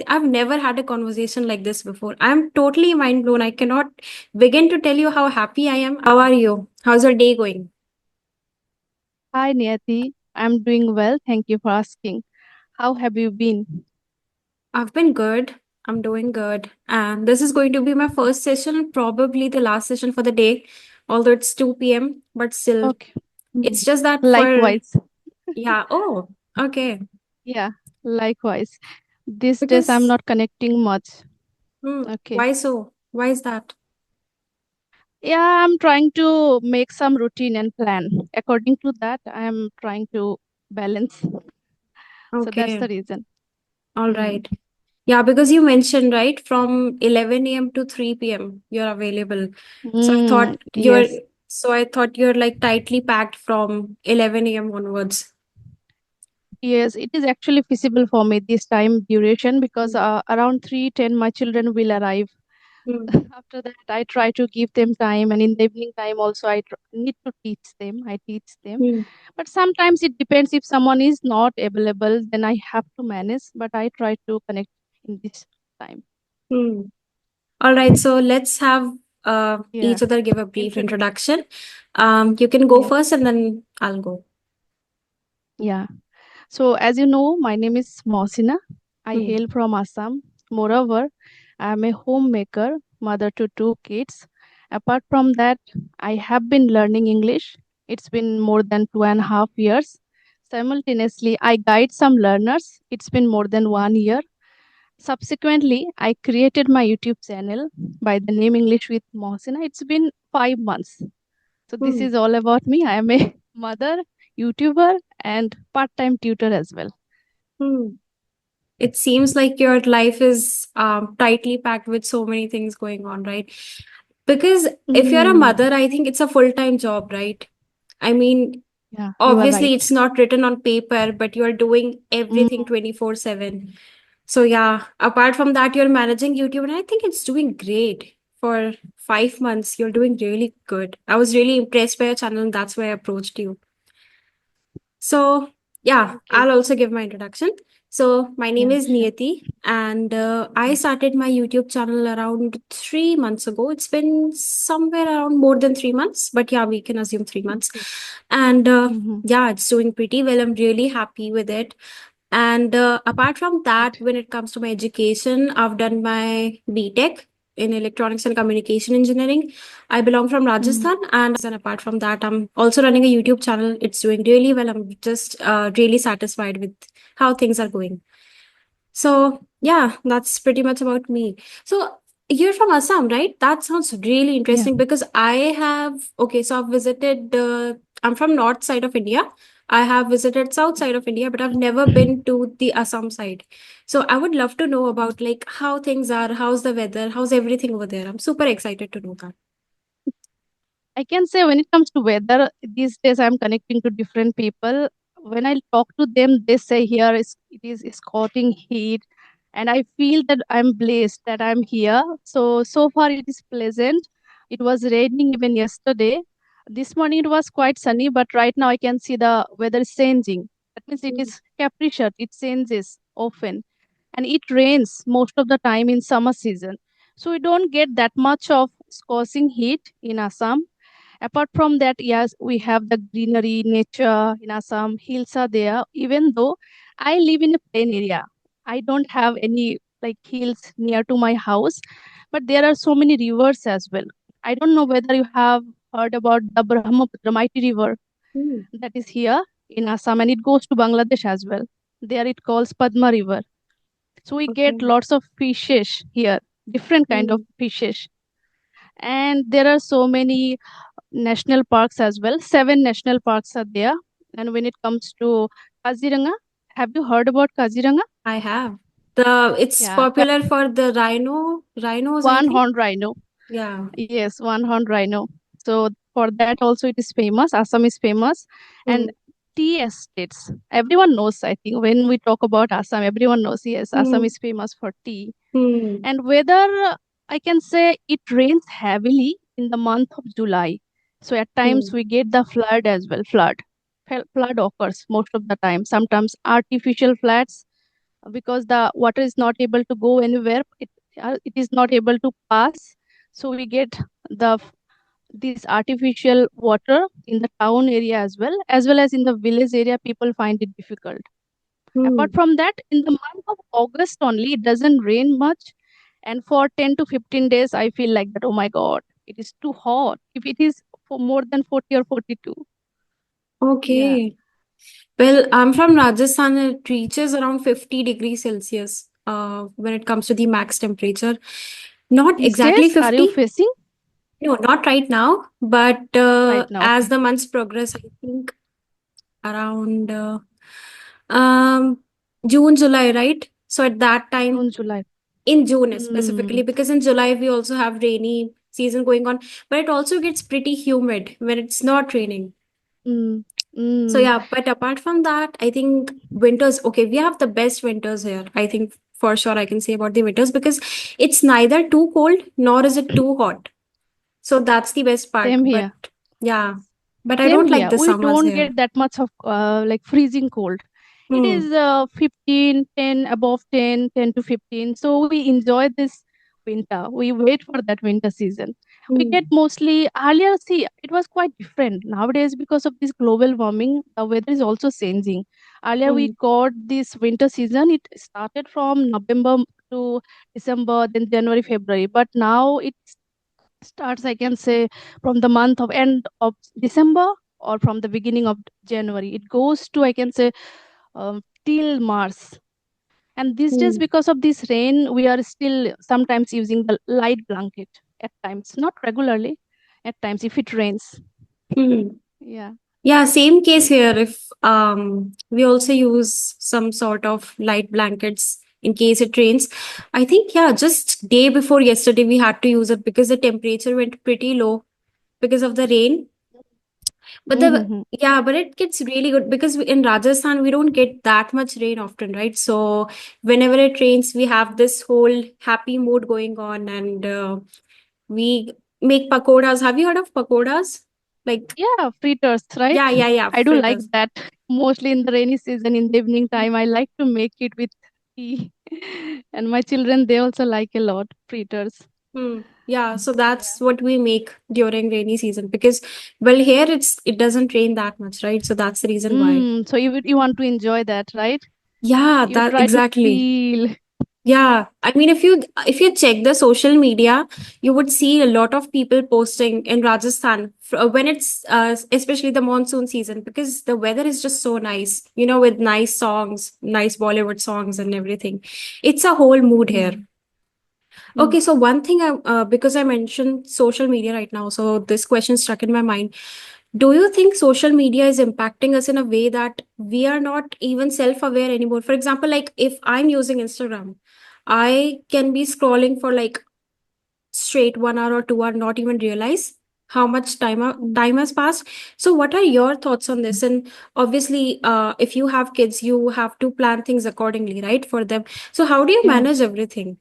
I've never had a conversation like this before. I'm totally mind blown. I cannot begin to tell you how happy I am. How are you? How's your day going? Hi Niyati, I'm doing well. Thank you for asking. How have you been? I've been good. I'm doing good. And this is going to be my first session, probably the last session for the day, although it's 2 p.m. But still, Okay. Mhm. it's just that for, Likewise. yeah, oh, okay. Yeah, likewise. These days I'm Because, not connecting much. Okay. why so? Why is that? Yeah, I'm trying to make some routine and plan. According to that, I'm trying to balance. So that's Okay, the reason. all Hmm. right. Yeah, because you mentioned, right, from 11 a.m. to 3 p.m. you're available. So I thought you're, Yes. so I thought you're like tightly packed from 11 a.m. onwards. Yes, it is actually feasible for me this time duration because Mm. around 3:10 my children will arrive. Mm. After that, I try to give them time, and in the evening time also, need to teach them. I teach them, Mm. but sometimes it depends. If someone is not available, then I have to manage. But I try to connect in this time. Mm. All right, so let's have Yeah, each other give a brief introduction. introduction. You can go Yes, first and then I'll go. yeah. So as you know, my name is Mohsina. I Mm. hail from Assam. Moreover, I am a homemaker, mother to two kids. Apart from that, I have been learning English. It's been more than 2.5 years. Simultaneously, I guide some learners. It's been more than 1 year. Subsequently, I created my YouTube channel by the name English with Mohsina. It's been 5 months. So this Mm. is all about me. I am a mother, YouTuber, and part-time tutor as well. Mm. It seems like your life is tightly packed with so many things going on, right? Because if you're a Mm, mother, I think it's a full-time job, right? I mean, yeah, you are obviously right. it's not written on paper, but you're doing Mm, everything 24/7. So yeah, apart from that, you're managing YouTube, and I think it's doing great. For 5 months, you're doing really good. I was really impressed by your channel, and that's why I approached you. So, yeah, thank you. I'll also give my introduction. So, my name Yeah, is sure. Niyati, and I started my YouTube channel around 3 months ago. It's been somewhere around more than 3 months, but yeah, we can assume 3 months. Okay. And Mm-hmm. yeah, it's doing pretty well. I'm really happy with it. And apart from that, Great. when it comes to my education, I've done my BTech in electronics and communication engineering. I belong from Mm, Rajasthan, and apart from that, I'm also running a YouTube channel. It's doing really well. I'm just really satisfied with how things are going. So, yeah, that's pretty much about me. So, you're from Assam, right? That sounds really yeah. interesting because okay, so I've visited, I'm from north side of India. I have visited south side of India, but I've never been to the Assam side. So, I would love to know about like how things are, how's the weather, how's everything over there. I'm super excited to know that. I can say when it comes to weather, these days I'm connecting to different people. When I talk to them, they say here it is scorching heat, and I feel that I'm blessed that I'm here. So far it is pleasant. It was raining even yesterday. This morning it was quite sunny, but right now I can see the weather is changing. That means it Mm. is capricious. It changes often, and it rains most of the time in summer season. So we don't get that much of scorching heat in Assam. Apart from that, yes, we have the greenery, nature in Assam, hills are there. Even though I live in a plain area, I don't have any like hills near to my house, but there are so many rivers as well. I don't know whether you have heard about the Brahmaputra mighty river Mm. that is here in Assam, and it goes to Bangladesh as well. There it calls Padma River. So we get Okay. lots of fishes here, different kind of Mm. fishes, and there are so many national parks as well. Seven national parks are there. And when it comes to Kaziranga, have you heard about Kaziranga? I have. It's Yeah, popular for the rhinos, I one think. horn rhino. Yeah. Yes, one horn rhino. So for that also it is famous. Assam is famous, and Mm. tea estates. Everyone knows. I think when we talk about Assam, everyone knows. Yes, Assam Mm. is famous for tea. Mm. And weather, I can say it rains heavily in the month of July. So at times Mm. we get the flood as well. Flood occurs most of the time. Sometimes artificial floods, because the water is not able to go anywhere. It is not able to pass. So we get the this artificial water in the town area as well as in the village area. People find it difficult. Apart Hmm. from that, in the month of August only, it doesn't rain much. And for 10 to 15 days, I feel like that, oh my God, it is too hot. If it is for more than 40 or 42. Yeah. Okay. Well, I'm from Rajasthan. It reaches around 50 degrees Celsius when it comes to the max temperature. Not These exactly days, are you 50. facing No, not right now. But right now? as Okay. the months progress, I think around um, June, July, right? So at that time, June, July. in June specifically, Mm, because in July we also have rainy season going on, but it also gets pretty humid when it's not raining. mm, So mm. yeah, but apart from that, I think winters, okay, we have the best winters here. I think for sure I can say about the winters because it's neither too cold nor is it too hot. So that's the best part. Same But here. yeah, but I Same don't like here. the We summers don't here. get that much of like freezing cold. It Hmm. is 15, 10, above 10, 10 to 15. So we enjoy this winter. We wait for that winter season. We get Hmm. mostly earlier, see, it was quite different. Nowadays, because of this global warming, the weather is also changing. Earlier, we Hmm. got this winter season. It started from November to December, then January, February. But now it starts, I can say, from the month of end of December or from the beginning of January. It goes to, I can say, till March. And these days, Hmm. because of this rain, we are still sometimes using the light blanket at times, not regularly, at times if it rains. Hmm. Yeah. Yeah, same case here. If we also use some sort of light blankets in case it rains. I think yeah, just day before yesterday we had to use it because the temperature went pretty low because of the rain. But the Mm-hmm. yeah, but it gets really good because in Rajasthan we don't get that much rain often, right? So whenever it rains, we have this whole happy mood going on, and we make pakoras. Have you heard of pakoras? Like Yeah, fritters, right? yeah, yeah, yeah, I do like fritters. that. Mostly in the rainy season, in the evening time, I like to make it with tea. And my children, they also like a lot fritters. Hmm. Yeah, so Yeah. that's what we make during rainy season because well here it doesn't rain that much, right? So that's the reason why. So you want to enjoy that, right? Yeah, You that try to exactly. feel. Yeah, I mean, if you check the social media, you would see a lot of people posting in Rajasthan when it's especially the monsoon season because the weather is just so nice, with nice songs, nice Bollywood songs and everything. It's a whole mood here. Mm, mm, Okay, so one thing because I mentioned social media right now, so this question stuck in my mind. Do you think social media is impacting us in a way that we are not even self-aware anymore? For example, like if I'm using Instagram, I can be scrolling for like straight 1 hour or 2 hour, not even realize how much mm. time has passed. So, what are your thoughts on this? And obviously, if you have kids, you have to plan things accordingly, right, for them. So, how do you Yeah, manage everything?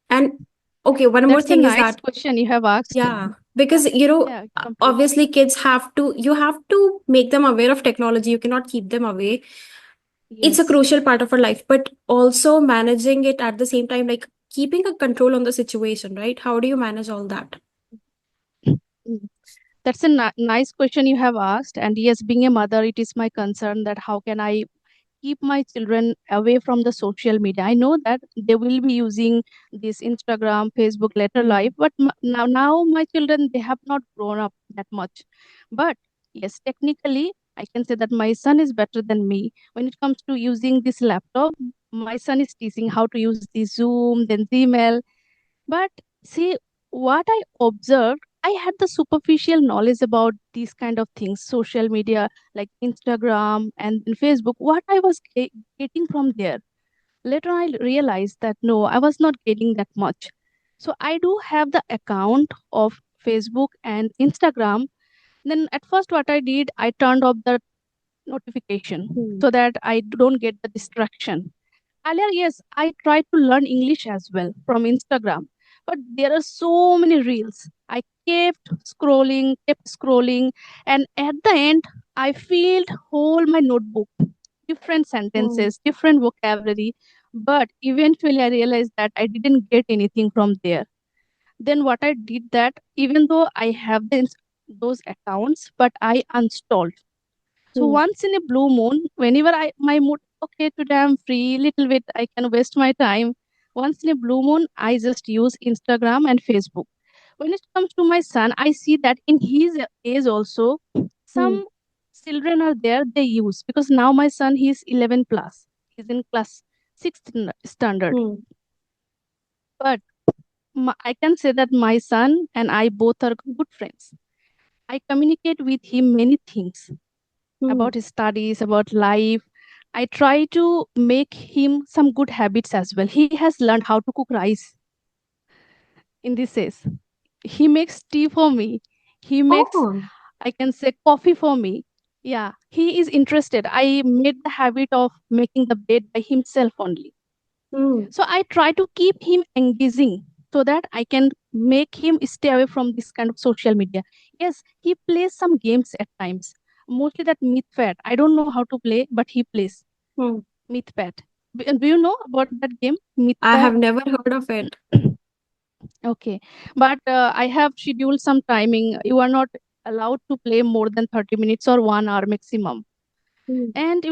And okay, one more that's a thing is nice that question you have asked. yeah, because Yeah, complete. obviously kids you have to make them aware of technology. You cannot keep them away. It's a Yes. crucial part of our life, but also managing it at the same time, like keeping a control on the situation, right? How do you manage all that? Mm. That's a nice question you have asked. And yes, being a mother, it is my concern that how can I keep my children away from the social media. I know that they will be using this Instagram, Facebook later life, Hmm. but now my children, they have not grown up that much. But yes, technically, I can say that my son is better than me when it comes to using this laptop. My son is teaching how to use the Zoom, then Gmail. But see, what I observed, I had the superficial knowledge about these kind of things, social media like Instagram and Facebook, what I was getting from there. Later, I realized that no, I was not getting that much. So I do have the account of Facebook and Instagram. Then at first, what I did, I turned off the notification Hmm. so that I don't get the distraction. Earlier, yes, I tried to learn English as well from Instagram, but there are so many reels. I kept scrolling, and at the end, I filled whole my notebook, different Hmm. sentences, different vocabulary. But eventually I realized that I didn't get anything from there. Then what I did that even though I have those accounts, but I uninstalled. So Hmm. once in a blue moon, whenever I my mood, okay, today I'm free, little bit I can waste my time. Once in a blue moon, I just use Instagram and Facebook. When it comes to my son, I see that in his age also, Hmm. some children are there they use, because now my son he's 11 plus, he's in class 6th standard. Hmm. But I can say that my son and I both are good friends. I communicate with him many things Hmm. about his studies, about life. I try to make him some good habits as well. He has learned how to cook rice in this age. He makes tea for me. He makes, Oh. I can say, coffee for me. Yeah, he is interested. I made the habit of making the bed by himself only. Hmm. So I try to keep him engaging so that I can make him stay away from this kind of social media. Yes, he plays some games at times. Mostly that Mythpad. I don't know how to play, but he plays Hmm. Mythpad. Do you know about that game, I Mythpad? have never heard of it. Okay, but I have scheduled some timing. You are not allowed to play more than 30 minutes or 1 hour maximum. Hmm. And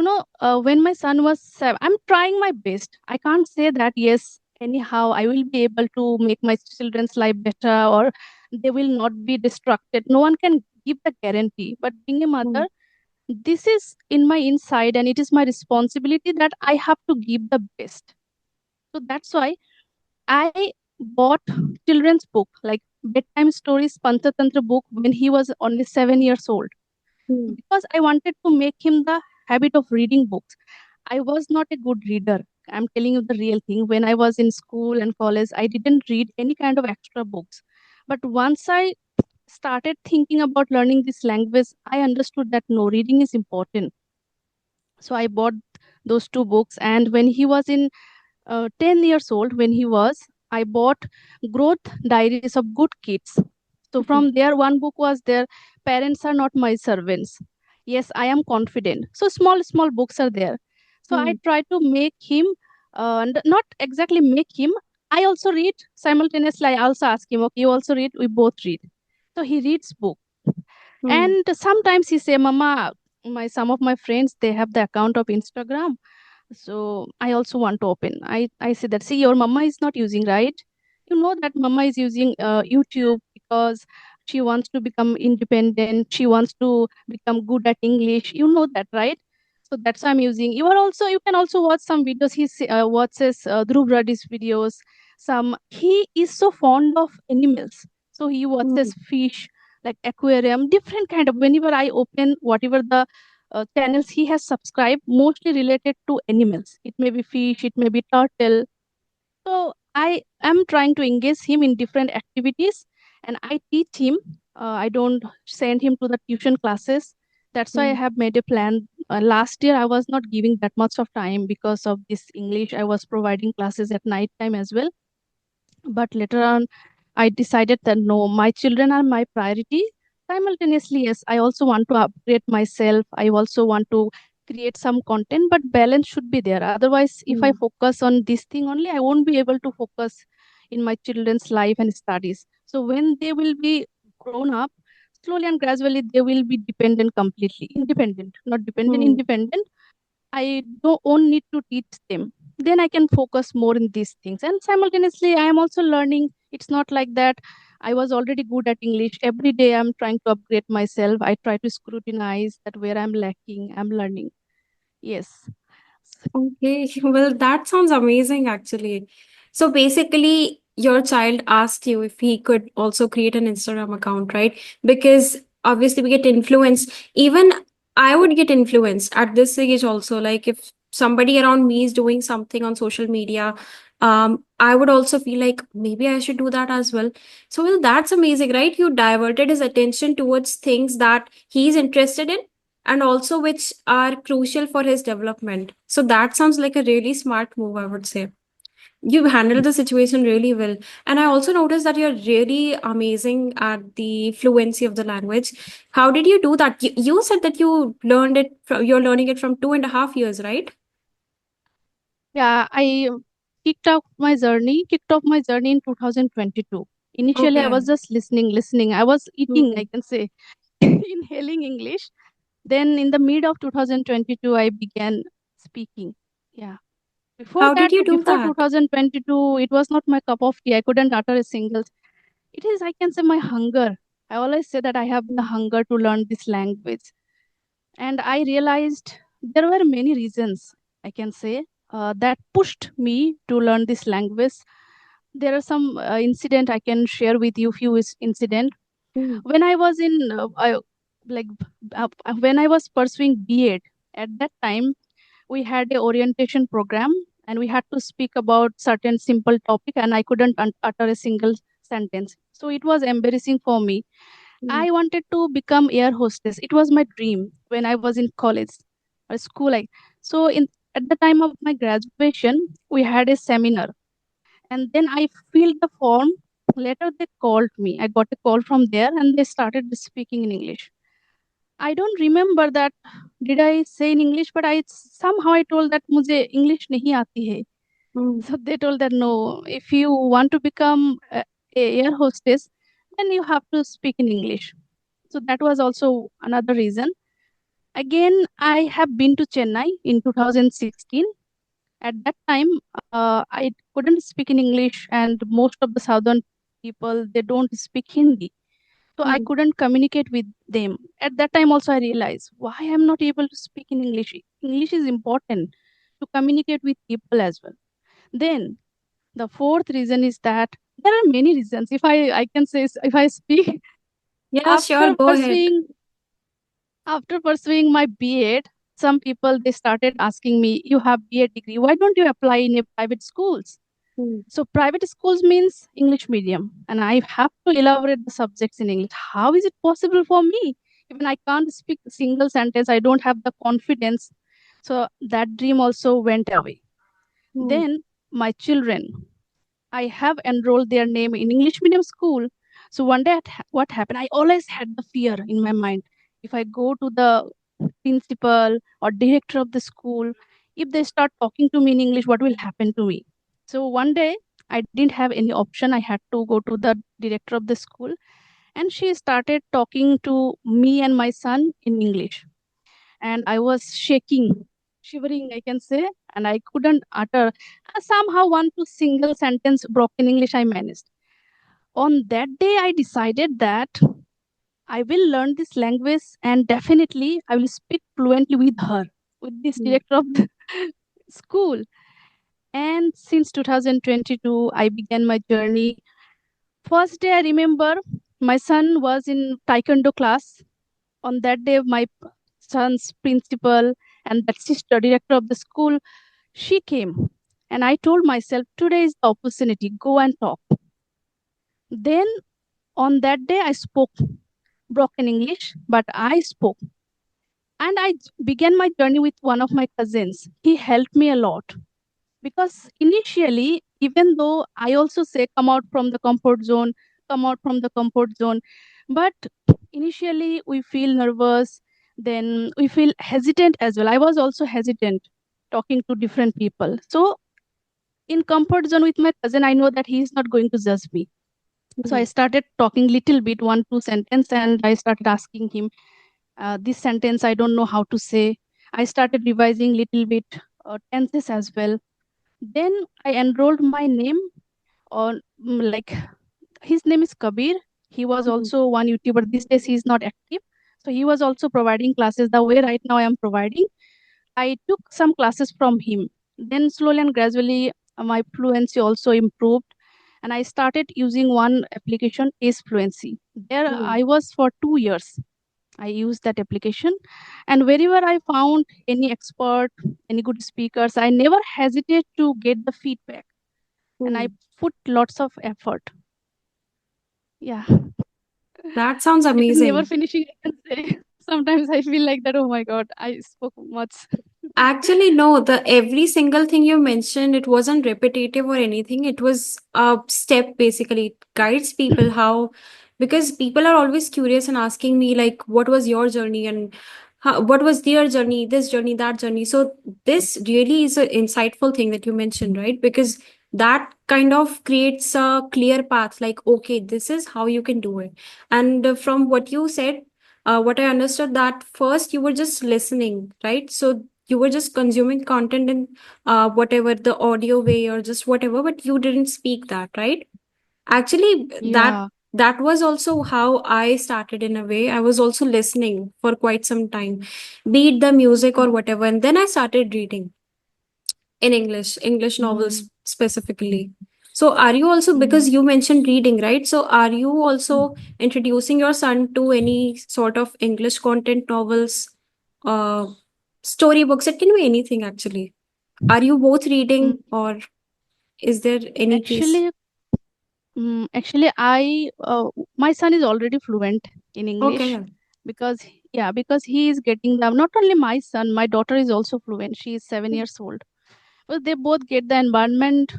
when my son was 7, I'm trying my best. I can't say that, yes, anyhow, I will be able to make my children's life better or they will not be distracted. No one can give the guarantee. But being a Hmm. mother, this is in my inside and it is my responsibility that I have to give the best. So that's why I bought children's book like bedtime stories Panchatantra book when he was only 7 years old, Hmm. because I wanted to make him the habit of reading books. I was not a good reader. I'm telling you the real thing. When I was in school and college, I didn't read any kind of extra books. But once I started thinking about learning this language, I understood that no, reading is important. So I bought those two books. And when he was in 10 years old, when he was, I bought Growth Diaries of Good Kids. So Hmm. from there, one book was there, Parents Are Not My Servants. Yes, I Am Confident. So small books are there. So I Hmm. try to make him, not exactly make him, I also read simultaneously. I also ask him, okay, you also read, we both read. So he reads book. Hmm. And sometimes he say, Mama, some of my friends, they have the account of Instagram, so I also want to open. I say that, see, your mama is not using, right? You know that mama is using YouTube because she wants to become independent. She wants to become good at English. You know that, right? So that's why I'm using. You can also watch some videos. Watches Dhruv Reddy's videos. He is so fond of animals. So he Hmm. watches fish, like aquarium, different kind of. Whenever I open whatever the channels he has subscribed, mostly related to animals. It may be fish, it may be turtle. So I am trying to engage him in different activities and I teach him. I don't send him to the tuition classes. That's why I Hmm. have made a plan. Last year, I was not giving that much of time because of this English. I was providing classes at night time as well. But later on, I decided that no, my children are my priority. Simultaneously, yes, I also want to upgrade myself. I also want to create some content, but balance should be there. Otherwise, if I Hmm. focus on this thing only, I won't be able to focus in my children's life and studies. So when they will be grown up, slowly and gradually they will be dependent, completely independent, not dependent, Hmm. independent. I don't need to teach them. Then I can focus more in these things. And simultaneously, I am also learning. It's not like that I was already good at English. Every day I'm trying to upgrade myself. I try to scrutinize that where I'm lacking, I'm learning. Yes. Okay, well, that sounds amazing actually. So basically, your child asked you if he could also create an Instagram account, right? Because obviously, we get influenced. Even I would get influenced at this age also. Like, if somebody around me is doing something on social media, I would also feel like maybe I should do that as well. So, well, that's amazing, right? You diverted his attention towards things that he's interested in and also which are crucial for his development. So that sounds like a really smart move, I would say. You handled the situation really well. And I also noticed that you're really amazing at the fluency of the language. How did you do that? You said that you're learning it from 2.5 years, right? Yeah, I kicked off my journey in 2022. Initially, I was Okay. just listening. I was eating, I Hmm. can say, inhaling English. Then in the mid of 2022, I began speaking. Yeah. Before How that, did you do before that? 2022, it was not my cup of tea. I couldn't utter a single. It is, I can say, my hunger. I always say that I have the Hmm. hunger to learn this language. And I realized there were many reasons, I can say, that pushed me to learn this language. There are some incident I can share with you, few incident. Hmm. When I was in like when I was pursuing B.Ed, at that time we had a orientation program and we had to speak about certain simple topic and I couldn't utter a single sentence. So it was embarrassing for me. Hmm. I wanted to become air hostess. It was my dream when I was in college or school. Like so, in at the time of my graduation, we had a seminar, and then I filled the form. Later, they called me. I got a call from there, and they started speaking in English. I don't remember that. Did I say in English? But I somehow I told that मुझे English नहीं आती है. Hmm. So they told that no, if you want to become a air hostess, then you have to speak in English. So that was also another reason. Again, I have been to Chennai in 2016. At that time, I couldn't speak in English, and most of the southern people they don't speak Hindi. So I Hmm. couldn't communicate with them. At that time, also I realized why I'm not able to speak in English. English is important to communicate with people as well. Then the fourth reason is that there are many reasons. If I can say if I speak Yeah, sure, after go ahead. pursuing my B.Ed, some people they started asking me, "You have B.Ed degree. Why don't you apply in a private schools?" Hmm. So private schools means English medium, and I have to elaborate the subjects in English. How is it possible for me? Even I can't speak a single sentence. I don't have the confidence. So that dream also went away. Hmm. Then my children, I have enrolled their name in English medium school. So one day, what happened? I always had the fear in my mind. If I go to the principal or director of the school, if they start talking to me in English, what will happen to me? So one day, I didn't have any option. I had to go to the director of the school, and she started talking to me and my son in English. And I was shaking, shivering, I can say, and I couldn't utter. Somehow, one to single sentence broken English I managed. On that day, I decided that I will learn this language and definitely I will speak fluently with her, with this Hmm. director of the school. And since 2022, I began my journey. First day, I remember my son was in taekwondo class. On that day, my son's principal and that sister, director of the school, she came. And I told myself, today is the opportunity, go and talk. Then on that day, I spoke broken English, but I spoke. And I began my journey with one of my cousins. He helped me a lot because initially, even though I also say come out from the comfort zone, but initially we feel nervous, then we feel hesitant as well. I was also hesitant talking to different people. So in comfort zone with my cousin, I know that he is not going to judge me. So Hmm. I started talking little bit, one, two sentence, and I started asking him, this sentence I don't know how to say. I started revising little bit tenses as well. Then I enrolled my name on like his name is Kabir. He was Hmm. also one YouTuber. These days he is not active. So he was also providing classes the way right now I am providing. I took some classes from him. Then slowly and gradually my fluency also improved and I started using one application is fluency. There Hmm. I was for 2 years. I used that application, and wherever I found any expert, any good speakers, I never hesitate to get the feedback, and I Hmm. put lots of effort. Yeah, That sounds it is never amazing. finishing. I can say sometimes I feel like that. Oh my god, I spoke much. Actually, no, the every single thing you mentioned, it wasn't repetitive or anything. It was a step basically. It guides people how, because people are always curious and asking me, like, what was your journey and what was their journey, this journey, that journey. So this really is an insightful thing that you mentioned, right? Because that kind of creates a clear path, like, okay, this is how you can do it. And from what you said, what I understood, that first you were just listening, right? So you were just consuming content in whatever the audio way or just whatever, but you didn't speak that, right? Actually, Yeah. that was also how I started. In a way, I was also listening for quite some time, be it the music or whatever, and then I started reading in English novels Mm, specifically. So are you also, because mm, you mentioned reading, right? So are you also introducing your son to any sort of English content novels, uh storybooks? It can be anything actually. Are you both reading, mm. or is there any case? Actually, actually, my son is already fluent in English Okay. because because he is getting the, not only my son, my daughter is also fluent. She is 7 years old. Well, they both get the environment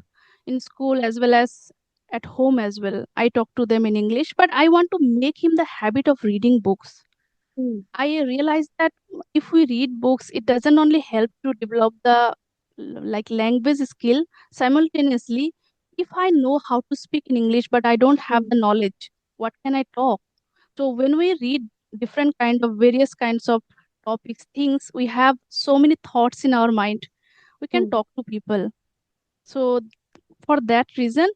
in school as well as at home as well. I talk to them in English, but I want to make him the habit of reading books. Hmm. I realized that if we read books, it doesn't only help to develop the like language skill simultaneously. If I know how to speak in English, but I don't have Hmm. the knowledge, what can I talk? So when we read different kind of various kinds of topics, things, we have so many thoughts in our mind. We can Hmm. talk to people. So for that reason,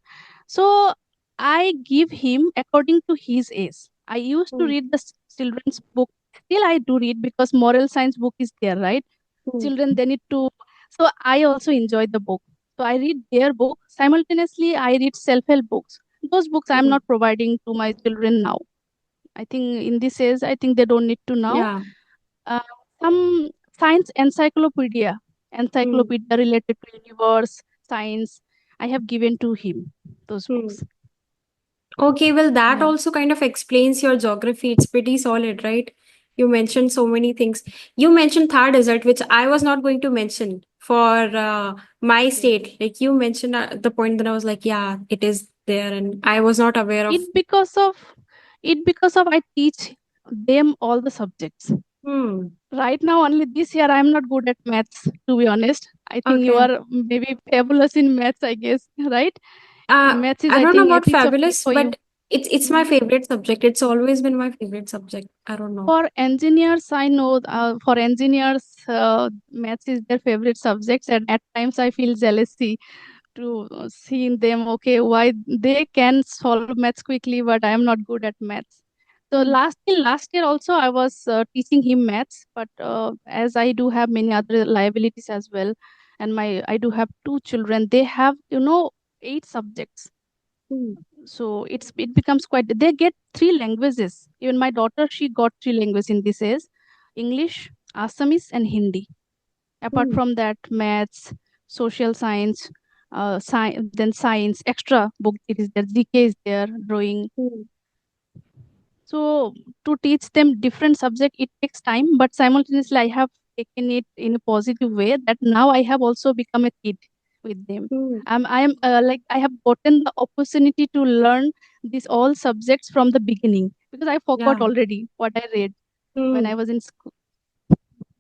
so I give him according to his age. I used to Hmm. read the children's book. Still I do read because moral science book is there, right? Hmm. Children, they need to, so I also enjoy the book. So I read their book simultaneously. I read self-help books. Those books I'm Hmm. not providing to my children now. I think in this age, I think they don't need to now. Yeah. uh, some science Hmm. encyclopedia related to universe, science, I have given to him those Hmm. books. Okay, well, that Yeah. also kind of explains your geography. It's pretty solid, right? You mentioned so many things. You mentioned Thar Desert, which I was not going to mention for my Okay. state. Like you mentioned the point that I was like, yeah, it is there, and I was not aware of. it because of it because of I teach them all the subjects. Hmm. Right now, only this year I'm not good at maths, to be honest. I think you Okay. are maybe fabulous in maths, I guess, right? Maths is, I I don't know think, a about piece of cake fabulous, for you. but it's my Mhm. favorite subject. It's always been my favorite subject. I don't know. For engineers, I know for engineers, maths is their favorite subjects, and at times I feel jealousy to seeing them. Okay, why they can solve maths quickly, but I am not good at maths. So Hmm. last year also I was teaching him maths, but as I do have many other liabilities as well, and my I do have two children. They have, 8 subjects. Hmm. So it becomes quite, they get 3 languages. Even my daughter, she got 3 languages in this age: English, Assamese, and Hindi. Apart Hmm. from that, maths, social science, then science, extra book it is there, GK is there, drawing. Hmm. So to teach them different subject, it takes time, but simultaneously I have taken it in a positive way, that now I have also become a kid with them. Hmm. I am like I have gotten the opportunity to learn these all subjects from the beginning, because I forgot Yeah. already what I read when I Hmm. was in school.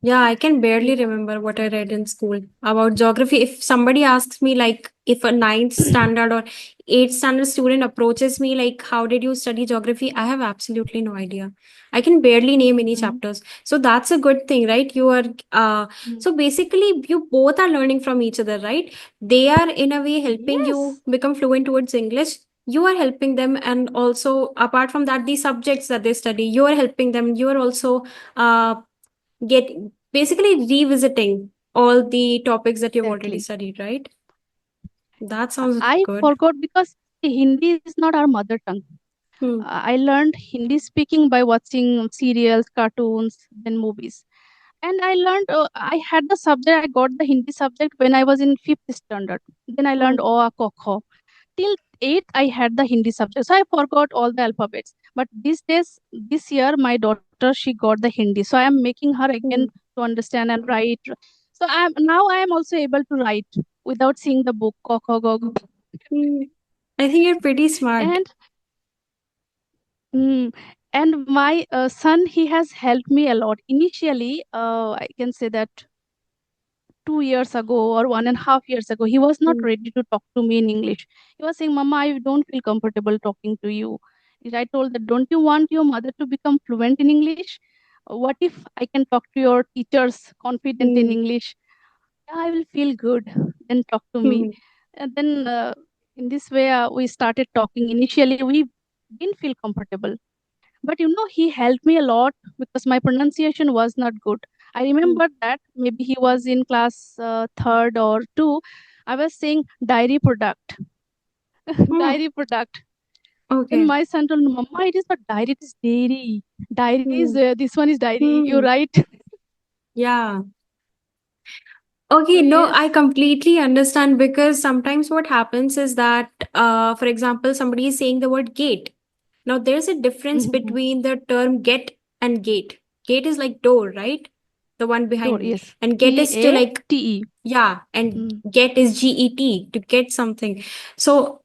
Yeah, I can barely Yeah. remember what I read in school about geography. If somebody asks me, like, if a ninth standard or eighth standard student approaches me, like, how did you study geography? I have absolutely no idea. I can barely name any Mm, chapters. So that's a good thing, right? You are, mm. so basically, you both are learning from each other, right? They are, in a way, helping you Yes, become fluent towards English. You are helping them, and also, apart from that, the subjects that they study, you are helping them. You are also, uh, get basically revisiting all the topics that you've already exactly. studied, right? That sounds I good. forgot because Hindi is not our mother tongue. Hmm. I learned Hindi speaking by watching serials, cartoons, then movies. And I learned, I had the subject, I got the Hindi subject when I was in fifth standard. Then I Hmm. learned O, A, Ko, Kho. Till eighth, I had the Hindi subject. So I forgot all the alphabets. But these days, this year, my daughter, she got the Hindi. So I am making her again Hmm. to understand and write. So I am also able to write without seeing the book. Ko, Kho, Go, Go. Hmm. I think you're pretty smart. And mm, And my son, he has helped me a lot. Initially, I can say that 2 years ago or 1.5 years ago, he was not Mm, ready to talk to me in English. He was saying, Mama, I don't feel comfortable talking to you. I told that, don't you want your mother to become fluent in English? What if I can talk to your teachers confident in mm, English? Yeah, I will feel good. Then talk to me. mm, And then in this way, we started talking. Initially, we didn't feel comfortable, but he helped me a lot because my pronunciation was not good. I mm, remember that maybe he was in class third or two. I was saying dairy product, mm. dairy product. Then Okay. my son told me, Mama, it is not dairy, it is dairy. Dairy is, Mm, this one is dairy. You're mm. right. Yeah. So, Okay, no, I yes. completely understand because sometimes what happens is that, for example, somebody is saying the word gate. Now, there's a difference Mhm. between the term get and gate. Gate is like door, right? The one behind Door, me. yes. And get is to like, Gate. yeah, and Mm. get is GET, to get something. So,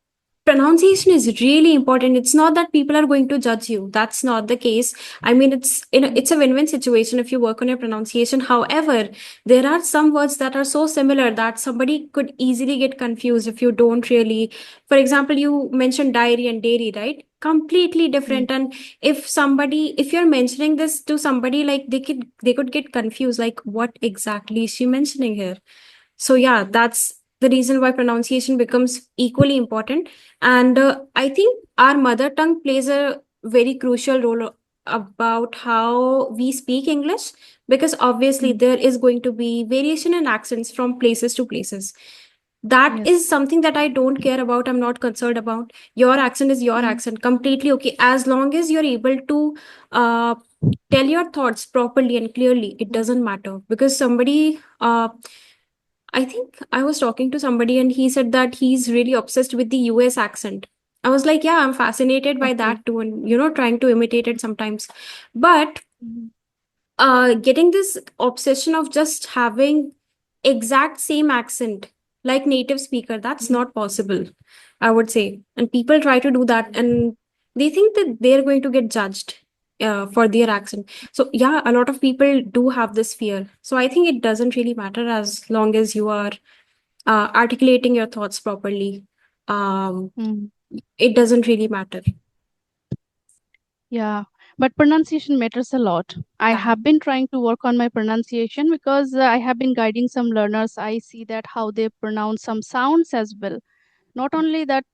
pronunciation is really important. It's not that people are going to judge you. That's not the case. I mean, it's a win-win situation if you work on your pronunciation. However, there are some words that are so similar that somebody could easily get confused if you don't really. For example, you mentioned diary and dairy, right? Completely Mm. different. And if you're mentioning this to somebody, like they could get confused, like what exactly is she mentioning here? So yeah, that's the reason why pronunciation becomes equally important. And I think our mother tongue plays a very crucial role about how we speak English, because obviously Mm. there is going to be variation in accents from places to places. That is Yes. something that I don't care about. I'm not concerned about. Your accent is your Mm. accent, completely okay, as long as you're able to uh, tell your thoughts properly and clearly. It Mm. doesn't matter, because somebody I think I was talking to somebody and he said that he's really obsessed with the US accent. I was like, yeah, I'm fascinated by Okay. that too, and trying to imitate it sometimes. But Mm. getting this obsession of just having exact same accent like native speaker, that's Mm. not possible, I would say. And people try to do that and they think that they're going to get judged for their accent. So yeah, a lot of people do have this fear. So I think it doesn't really matter as long as you are articulating your thoughts properly. Um, Mm. it doesn't really matter. Yeah, but pronunciation matters a lot. I Yeah. have been trying to work on my pronunciation because I have been guiding some learners. I see that how they pronounce some sounds as well. Not only that,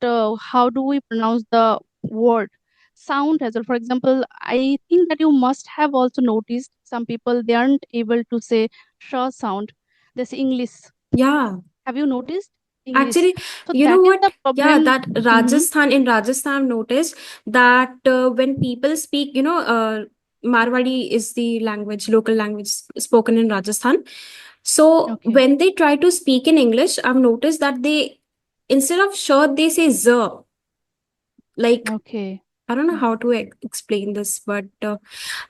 how do we pronounce the word sound as well. For example, I think that you must have also noticed some people they aren't able to say sh sound. They say English. Yeah. Have you noticed English? Actually, So you that know is what? the Yeah, problem. that Mm-hmm. Rajasthan, I've noticed that when people speak, Marwadi is the language, local language spoken in Rajasthan. So Okay. when they try to speak in English, I've noticed that instead of shirt, they say z. Like, Okay. I don't know how to explain this, but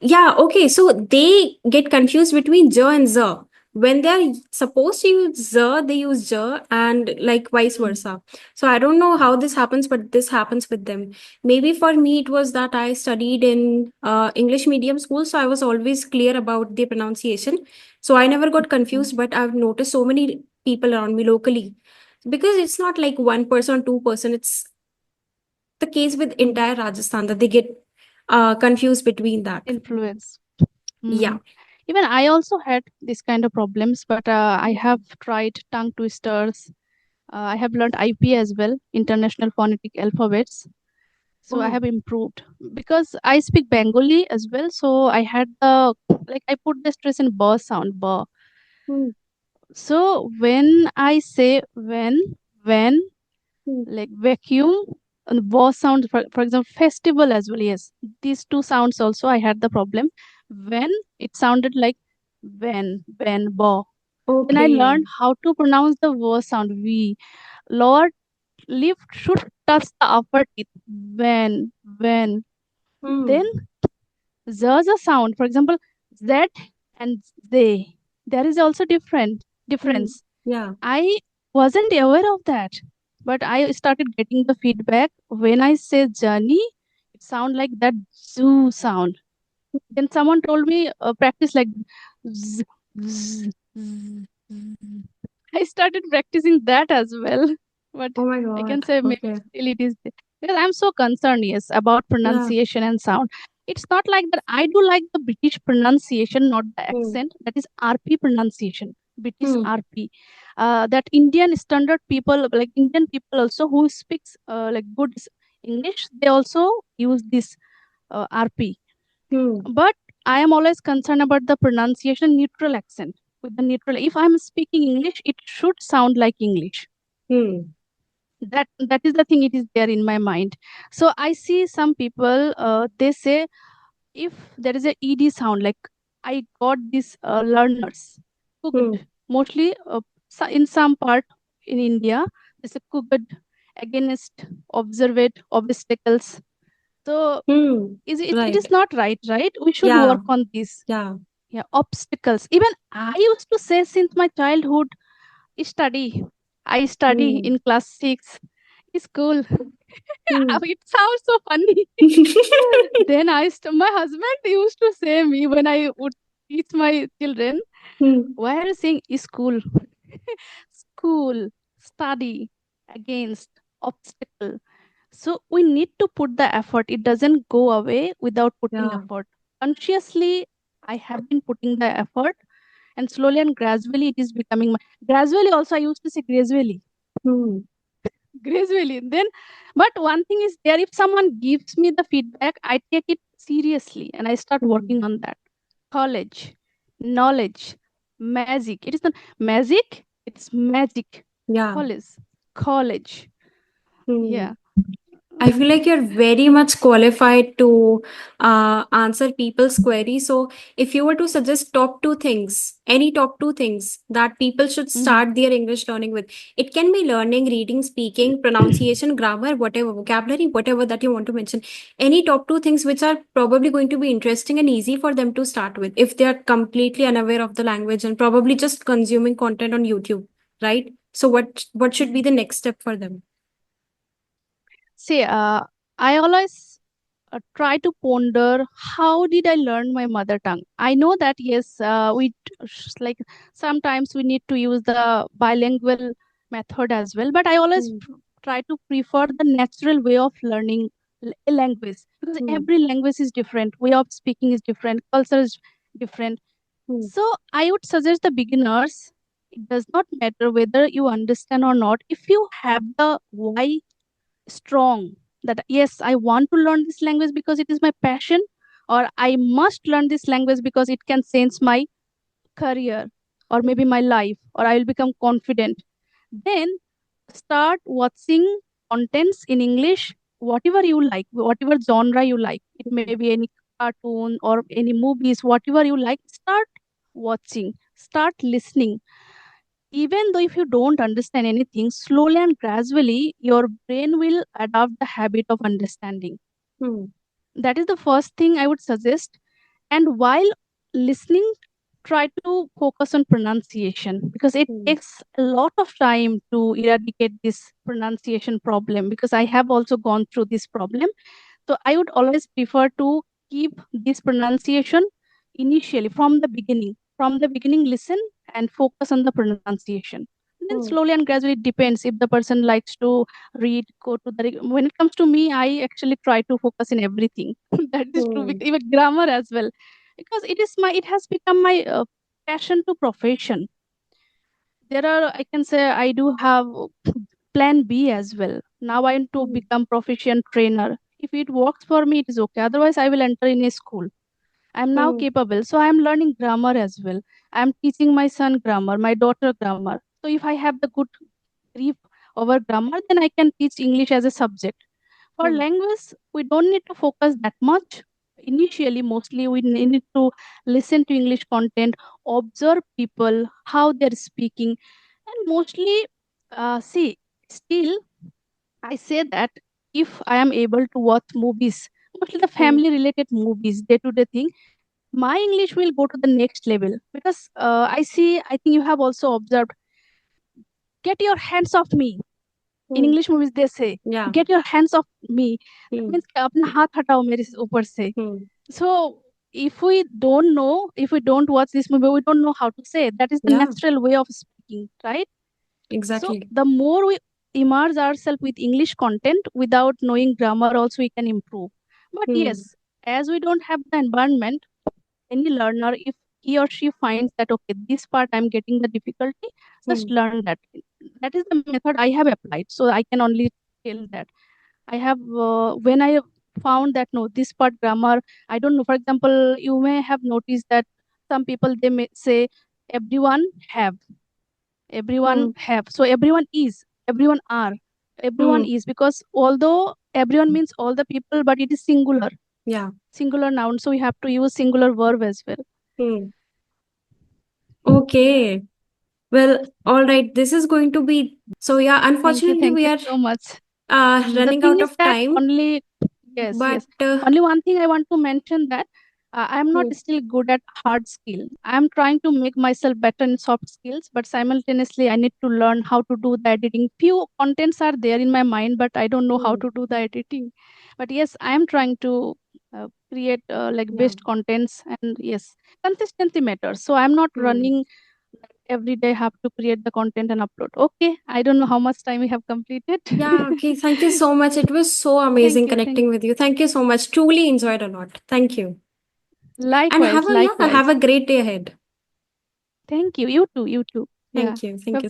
yeah, okay. So they get confused between j and z. When they're supposed to use z, they use j, and like vice Mm. versa. So I don't know how this happens, but this happens with them. Maybe for me, it was that I studied in English medium school, so I was always clear about the pronunciation. So I never got Mm. confused, but I've noticed so many people around me locally, because it's not like 1%, 2%. It's the case with Mm. entire Rajasthan that they get confused between that. Influence. Yeah. Mm. Even I also had this kind of problems, but I have tried tongue twisters. I have learned IP as well, International Phonetic Alphabets. So I Oh. have improved because I speak Bengali as well. So I had the like I put the stress in b sound, b. Hmm. So when I say when, Hmm. like vacuum and the boss sound, for example, festival as well. Yes, these two sounds also I had the problem. When it sounded like when bo. Then I Okay. learned how to pronounce the v sound, v. Lower lip should touch the upper teeth. When then Hmm. there's a sound, for example, z and they, there is also Hmm. difference. Yeah. I wasn't aware of that, but I started getting the feedback when I say journey, sound like that zoo sound. Then someone told me practice like zzz, zzz, zzz, zzz. I started practicing that as well. But Oh my I can God. say maybe Okay. still it is there. Because I'm so concerned, yes, about Yeah. pronunciation and sound. It's not like that. I do like the British pronunciation, not the Hmm. accent. That is RP pronunciation, British Hmm. RP. That Indian standard people, like Indian people also who speaks like good English, they also use this RP. Hmm. But I am always concerned about the pronunciation neutral accent. With the neutral, if I'm speaking English, it should sound like English. Hmm. That is the thing. It is there in my mind. So I see some people. They say if there is a ed sound, like I got these learners Hmm. cooked. Mostly in some part in India, there's a cooked against observate obstacles. So Hmm. it Right. is not right, right? We should Yeah. work on this. Yeah. Yeah, obstacles. Even I used to say since my childhood, study. I study Hmm. in class 6 school. Hmm. It sounds so funny. Then my husband used to say me when I would teach my children, Hmm. why are you saying school? School, study, against, obstacle. So we need to put the effort. It doesn't go away without putting Yeah. effort. Consciously, I have been putting the effort, and slowly and gradually it is becoming gradually also I used to say gradually. Hmm. Gradually then, but one thing is there, if someone gives me the feedback, I take it seriously and I start Hmm. working on that. College, knowledge, magic. It is not magic, it's magic. Yeah. College, college. Hmm. Yeah. I feel like you're very much qualified to answer people's queries. So, if you were to suggest top two things, any top two things that people should Mhm. start their English learning with, it can be learning, reading, speaking, pronunciation, grammar, whatever, vocabulary, whatever that you want to mention. Any top two things which are probably going to be interesting and easy for them to start with if they are completely unaware of the language and probably just consuming content on YouTube, right? So, what should be Mhm. the next step for them? See, I always try to ponder how did I learn my mother tongue. I know that yes, like sometimes we need to use the bilingual method as well, but I always Hmm. try to prefer the natural way of learning a language, because Hmm. every language is different, way of speaking is different, culture is different. Hmm. So I would suggest the beginners, it does not matter whether you understand or not, if you have the why strong, that yes, I want to learn this language because it is my passion, or I must learn this language because it can change my career or maybe my life, or I will become confident, then start watching contents in English, whatever you like, whatever genre you like. It may be any cartoon or any movies, whatever you like, start watching, start listening. Even though if you don't understand anything, slowly and gradually your brain will adopt the habit of understanding. Hmm. That is the first thing I would suggest. And while listening, try to focus on pronunciation, because it Hmm. takes a lot of time to eradicate this pronunciation problem, because I have also gone through this problem. So I would always prefer to keep this pronunciation initially from the beginning. From the beginning, listen and focus on the pronunciation. Then Hmm. slowly and gradually, it depends if the person likes to read, go to the. When it comes to me, I actually try to focus in everything. That is true, Hmm. even grammar as well, because it is my. It has become my passion to profession. There are, I can say, I do have plan B as well. Now I want to Hmm. become proficient trainer. If it works for me, it is okay. Otherwise, I will enter in a school. I am now Hmm. capable. So I am learning grammar as well. I am teaching my son grammar, my daughter grammar. So if I have the good grip over grammar, then I can teach English as a subject. For Hmm. language, we don't need to focus that much. Initially, mostly we need to listen to English content, observe people, how they're speaking, and mostly see, still I say that if I am able to watch movies, mostly the Hmm. family related movies, day to day thing, my English will go to the next level, because I see, I think you have also observed, get your hands off me. In Hmm. English movies, they say, Yeah. "Get your hands off me." That Hmm. means अपना हाथ हटाओ मेरे ऊपर से. Hmm. So if we don't know, if we don't watch this movie, we don't know how to say. That is the Yeah. natural way of speaking, right? So Exactly. the more we immerse ourselves with English content without knowing grammar, also we can improve. But Hmm. yes, as we don't have the environment, any learner, if he or she finds that okay, this part I'm getting the difficulty, just Hmm. learn that. That is the method I have applied. So I can only tell that. I have when I found that no, this part grammar, I don't know. For example, you may have noticed that some people they may say everyone have, everyone Hmm. have. So everyone is, everyone are, everyone Hmm. is, because although everyone means all the people, but it is singular, Yeah. singular noun. So we have to use singular verb as well. Hmm. Yeah. Okay. Well, all right. This is going to be so. Yeah. Unfortunately, Thank we you are so much. The running thing out is of that time. only, yes, But yes. Only one thing I want to mention that I'm not hmm. still good at hard skill. I'm trying to make myself better in soft skills, but simultaneously I need to learn how to do the editing. Few contents are there in my mind, but I don't know how Hmm. to do the editing. But yes, I am trying to create like Yeah. best contents, and yes, consistency matters. So I'm not Hmm. running every day have to create the content and upload. Okay, I don't know how much time we have completed. Yeah. Okay. Thank you so much. It was so Thank amazing you, thank connecting with you. Thank you so much. Truly enjoyed a lot. Thank you. And likewise, have a likewise. great day ahead. Thank you. You too, you too. Yeah. Thank you. Bye Thank you. bye.